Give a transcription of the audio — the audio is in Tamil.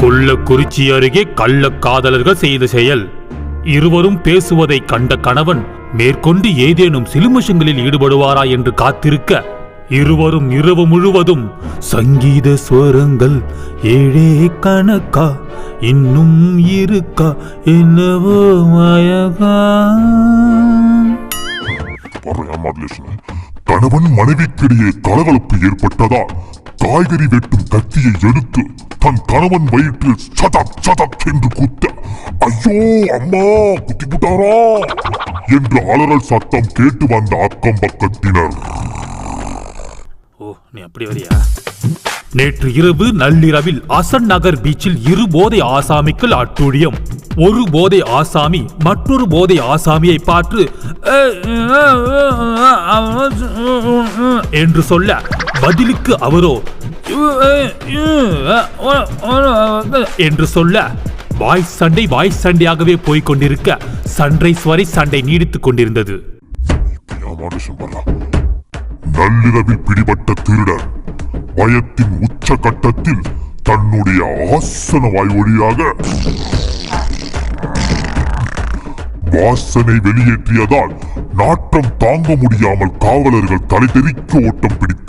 கொல்லக்குறிச்சி அருகே கள்ள காதலர்கள் செய்த செயல். இருவரும் பேசுவதை கண்ட கணவன் மேற்கொண்டு ஏதேனும் சிலுமிஷங்களில் ஈடுபடுவாரா என்று காத்திருக்க, இருவரும் இரவு முழுவதும் சங்கீத ஸ்வரங்கள் ஏழே கணக்கா இன்னும் இருக்கா என்னவோ மயகா. கணவன் மனைவிக்கிடையே கலகலப்பு ஏற்பட்டதால் காய்கறி வெட்டும் கத்தியை எடுத்து தன் கணவன் வயிற்றில் சதப் சதப் என்று குத்த, ஐயோ அம்மா குத்தி புட்டாரா என்று அலறல் சத்தம் கேட்டு வந்த அக்கம் பக்கத்தினர். ஓ, நீ அப்படி வரியா? நேற்று இரவு நள்ளிரவில் அசன் நகர் பீச்சில் இரு போதை ஆசாமிகள் அட்டூழியம். ஒரு போதை ஆசாமி மற்றொரு போதை ஆசாமியை பார்த்து என்று சொல்ல, பதிலுக்கு அவரோ என்று சொல்ல, வாய் சண்டையாகவே போய்கொண்டிருக்க சன்ரைஸ் வரை சண்டை நீடித்துக் கொண்டிருந்தது. நள்ளிரவில் பிடிபட்ட திருடன் பயத்தின் உச்ச கட்டத்தில் தன்னுடைய ஆசன வாய் வழியாக வாசனை வெளியேற்றியதால் நாற்றம் தாங்க முடியாமல் காவலர்கள் தலை தெறிக்க ஓட்டம் பிடித்தனர்.